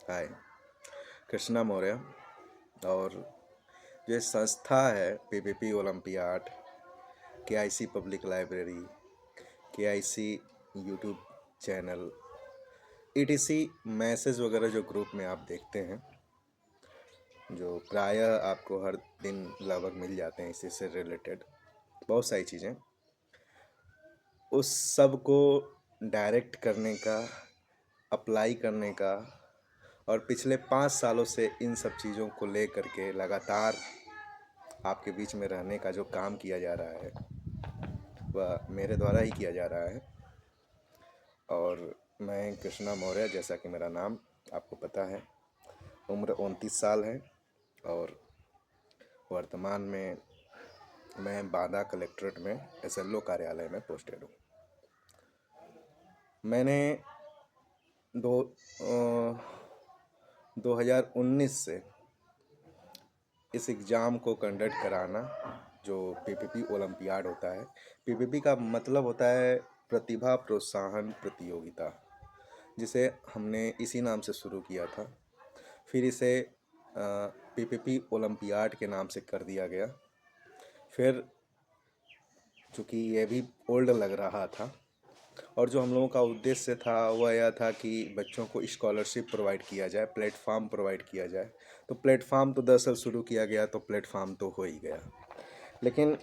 हाय, कृष्णा मौर्य। और जो ये संस्था है PPP olympiad, KIC public library, KIC YouTube channel, etc message वगैरह जो ग्रुप में आप देखते हैं, जो प्रायः आपको हर दिन लगभग मिल जाते हैं इसी से रिलेटेड बहुत सारी चीज़ें, उस सब को डायरेक्ट करने का, अप्लाई करने का और पिछले 5 सालों से इन सब चीज़ों को ले करके लगातार आपके बीच में रहने का जो काम किया जा रहा है वह मेरे द्वारा ही किया जा रहा है। और मैं कृष्णा मौर्य, जैसा कि मेरा नाम आपको पता है, उम्र 29 साल है और वर्तमान में मैं बांदा कलेक्ट्रेट में एसएलओ कार्यालय में पोस्टेड हूँ। मैंने 2019 से इस एग्ज़ाम को कंडक्ट कराना, जो पीपीपी ओलंपियाड होता है। पीपीपी का मतलब होता है प्रतिभा प्रोत्साहन प्रतियोगिता, जिसे हमने इसी नाम से शुरू किया था। फिर इसे पीपीपी ओलंपियाड के नाम से कर दिया गया। फिर चूँकि ये भी ओल्ड लग रहा था और जो हम लोगों का उद्देश्य था वह यह था कि बच्चों को स्कॉलरशिप प्रोवाइड किया जाए, प्लेटफॉर्म प्रोवाइड किया जाए। तो प्लेटफॉर्म तो दरअसल शुरू किया गया तो प्लेटफॉर्म तो हो ही गया, लेकिन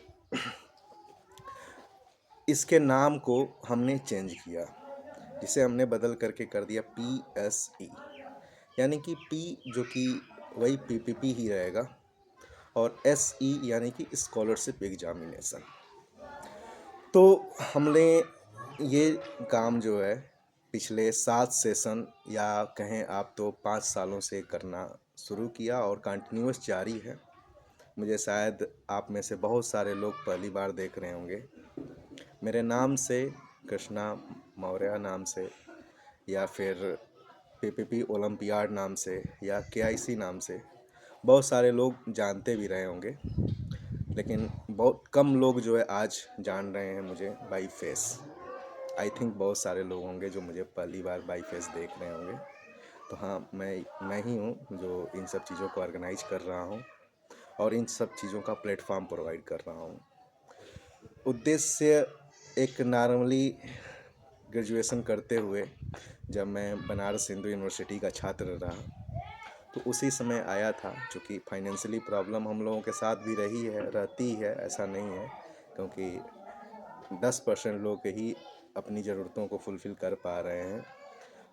इसके नाम को हमने चेंज किया, जिसे हमने बदल करके कर दिया PSE, यानी कि P जो कि वही PPP ही रहेगा और SE यानी कि स्कॉलरशिप एग्जामिनेशन। तो हमने ये काम जो है पिछले 7 सेशन या कहें आप तो 5 सालों से करना शुरू किया और कंटिन्यूअस जारी है। मुझे शायद आप में से बहुत सारे लोग पहली बार देख रहे होंगे। मेरे नाम से, कृष्णा मौर्य नाम से, या फिर पीपीपी ओलंपियाड नाम से, या केआईसी नाम से बहुत सारे लोग जानते भी रहे होंगे, लेकिन बहुत कम लोग जो है आज जान रहे हैं मुझे बाई फेस। आई थिंक बहुत सारे लोग होंगे जो मुझे पहली बार बाई फेस देख रहे होंगे। तो हाँ, मैं ही हूँ जो इन सब चीज़ों को ऑर्गेनाइज कर रहा हूँ और इन सब चीज़ों का प्लेटफॉर्म प्रोवाइड कर रहा हूँ। उद्देश्य एक नॉर्मली ग्रेजुएशन करते हुए जब मैं बनारस हिंदू यूनिवर्सिटी का छात्र रहा तो उसी समय आया था। चूँकि फाइनेंशियली प्रॉब्लम हम लोगों के साथ भी रहती है, ऐसा नहीं है, क्योंकि 10% लोग ही अपनी ज़रूरतों को फुलफ़िल कर पा रहे हैं,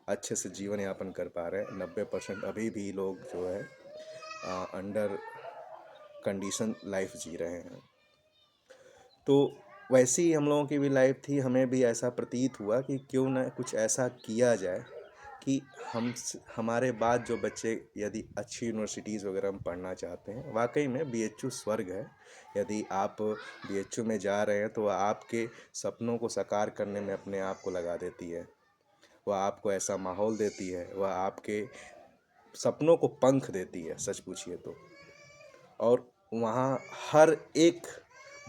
अच्छे से जीवन यापन कर पा रहे हैं। 90% अभी भी लोग जो है अंडर कंडीशन लाइफ जी रहे हैं। तो वैसी ही हम लोगों की भी लाइफ थी। हमें भी ऐसा प्रतीत हुआ कि क्यों ना कुछ ऐसा किया जाए कि हमारे बाद जो बच्चे यदि अच्छी यूनिवर्सिटीज़ वगैरह में पढ़ना चाहते हैं, वाकई में बीएचयू स्वर्ग है। यदि आप बीएचयू में जा रहे हैं तो वह आपके सपनों को साकार करने में अपने आप को लगा देती है। वह आपको ऐसा माहौल देती है, वह आपके सपनों को पंख देती है, सच पूछिए तो। और वहाँ हर एक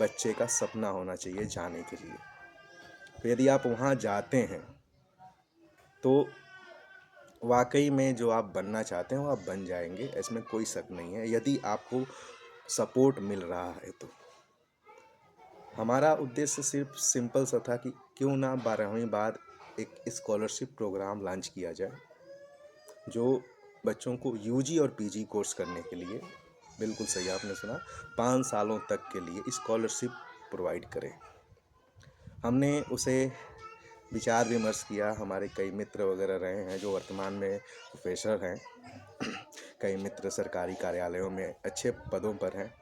बच्चे का सपना होना चाहिए जाने के लिए। तो यदि आप वहाँ जाते हैं तो वाकई में जो आप बनना चाहते हैं वो आप बन जाएंगे, इसमें कोई शक नहीं है, यदि आपको सपोर्ट मिल रहा है तो। हमारा उद्देश्य सिर्फ सिंपल सा था कि क्यों ना 12वीं बाद एक स्कॉलरशिप प्रोग्राम लॉन्च किया जाए, जो बच्चों को यूजी और पीजी कोर्स करने के लिए, बिल्कुल सही आपने सुना, 5 सालों तक के लिए स्कॉलरशिप प्रोवाइड करें। हमने उसे विचार विमर्श किया। हमारे कई मित्र वगैरह रहे हैं जो वर्तमान में प्रोफेसर हैं, कई मित्र सरकारी कार्यालयों में अच्छे पदों पर हैं,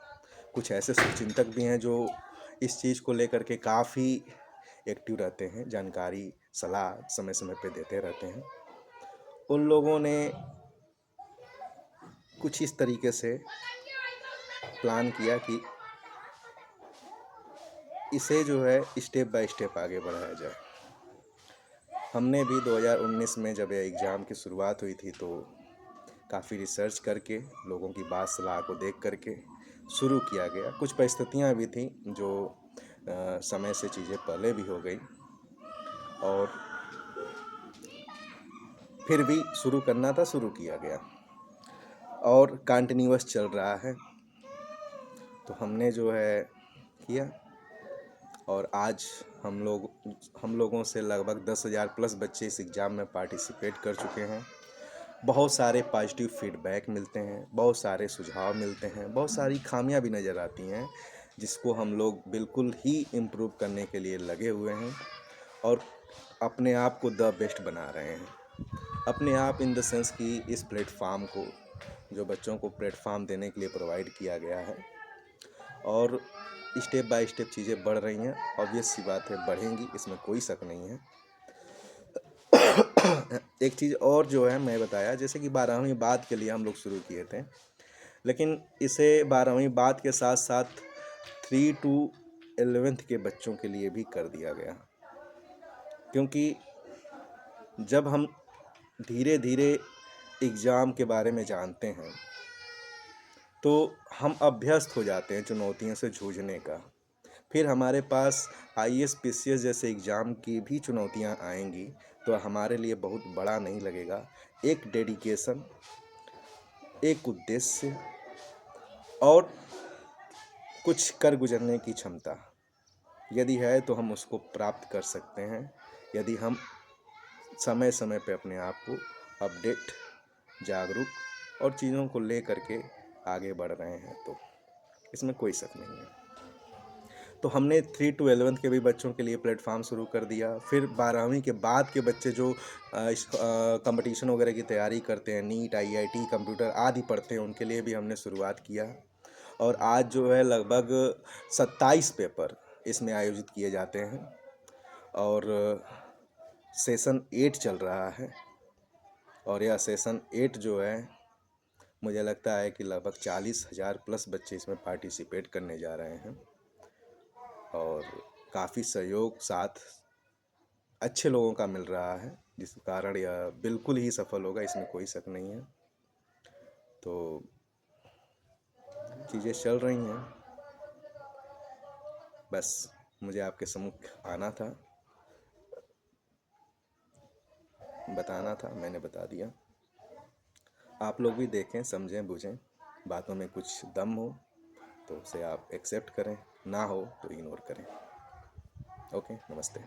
कुछ ऐसे शुभचिंतक भी हैं जो इस चीज़ को लेकर के काफ़ी एक्टिव रहते हैं, जानकारी सलाह समय समय पे देते रहते हैं। उन लोगों ने कुछ इस तरीके से प्लान किया कि इसे जो है स्टेप बाय स्टेप आगे बढ़ाया जाए। हमने भी 2019 में जब यह एग्ज़ाम की शुरुआत हुई थी तो काफ़ी रिसर्च करके, लोगों की बात सलाह को देख करके शुरू किया गया। कुछ परिस्थितियां भी थीं जो समय से चीज़ें पहले भी हो गई और फिर भी शुरू करना था, शुरू किया गया और कंटिन्यूअस चल रहा है। तो हमने जो है किया और आज हम लोगों से लगभग 10,000 प्लस बच्चे इस एग्ज़ाम में पार्टिसिपेट कर चुके हैं। बहुत सारे पॉजिटिव फीडबैक मिलते हैं, बहुत सारे सुझाव मिलते हैं, बहुत सारी खामियां भी नज़र आती हैं जिसको हम लोग बिल्कुल ही इम्प्रूव करने के लिए लगे हुए हैं और अपने आप को द बेस्ट बना रहे हैं। अपने आप इन द सेंस कि इस प्लेटफार्म को, जो बच्चों को प्लेटफार्म देने के लिए प्रोवाइड किया गया है, और स्टेप बाय स्टेप चीज़ें बढ़ रही हैं। ऑब्वियस सी बात है, बढ़ेंगी, इसमें कोई शक नहीं है। एक चीज़ और जो है मैं बताया, जैसे कि 12वीं बाद के लिए हम लोग शुरू किए थे, लेकिन इसे 12वीं बाद के साथ साथ 3 to 11th के बच्चों के लिए भी कर दिया गया, क्योंकि जब हम धीरे धीरे एग्ज़ाम के बारे में जानते हैं तो हम अभ्यस्त हो जाते हैं चुनौतियों से जूझने का। फिर हमारे पास आईएएस पीसीएस जैसे एग्ज़ाम की भी चुनौतियां आएंगी तो हमारे लिए बहुत बड़ा नहीं लगेगा। एक डेडिकेशन, एक उद्देश्य और कुछ कर गुजरने की क्षमता यदि है तो हम उसको प्राप्त कर सकते हैं, यदि हम समय समय पे अपने आप को अपडेट, जागरूक और चीज़ों को ले करके आगे बढ़ रहे हैं, तो इसमें कोई शक नहीं है। तो हमने 3 to 11th के भी बच्चों के लिए प्लेटफॉर्म शुरू कर दिया। फिर 12वीं के बाद के बच्चे जो कंपटीशन वगैरह की तैयारी करते हैं, नीट, आईआईटी, कंप्यूटर आदि पढ़ते हैं, उनके लिए भी हमने शुरुआत किया। और आज जो है लगभग 27 पेपर इसमें आयोजित किए जाते हैं और सेशन 8 चल रहा है। और यह सेशन 8 जो है, मुझे लगता है कि लगभग 40,000 प्लस बच्चे इसमें पार्टिसिपेट करने जा रहे हैं और काफ़ी सहयोग साथ अच्छे लोगों का मिल रहा है, जिस कारण यह बिल्कुल ही सफल होगा, इसमें कोई शक नहीं है। तो चीज़ें चल रही हैं, बस मुझे आपके सम्मुख आना था, बताना था, मैंने बता दिया। आप लोग भी देखें, समझें, बुझें, बातों में कुछ दम हो तो उसे आप एक्सेप्ट करें, ना हो तो इग्नोर करें। ओके, नमस्ते।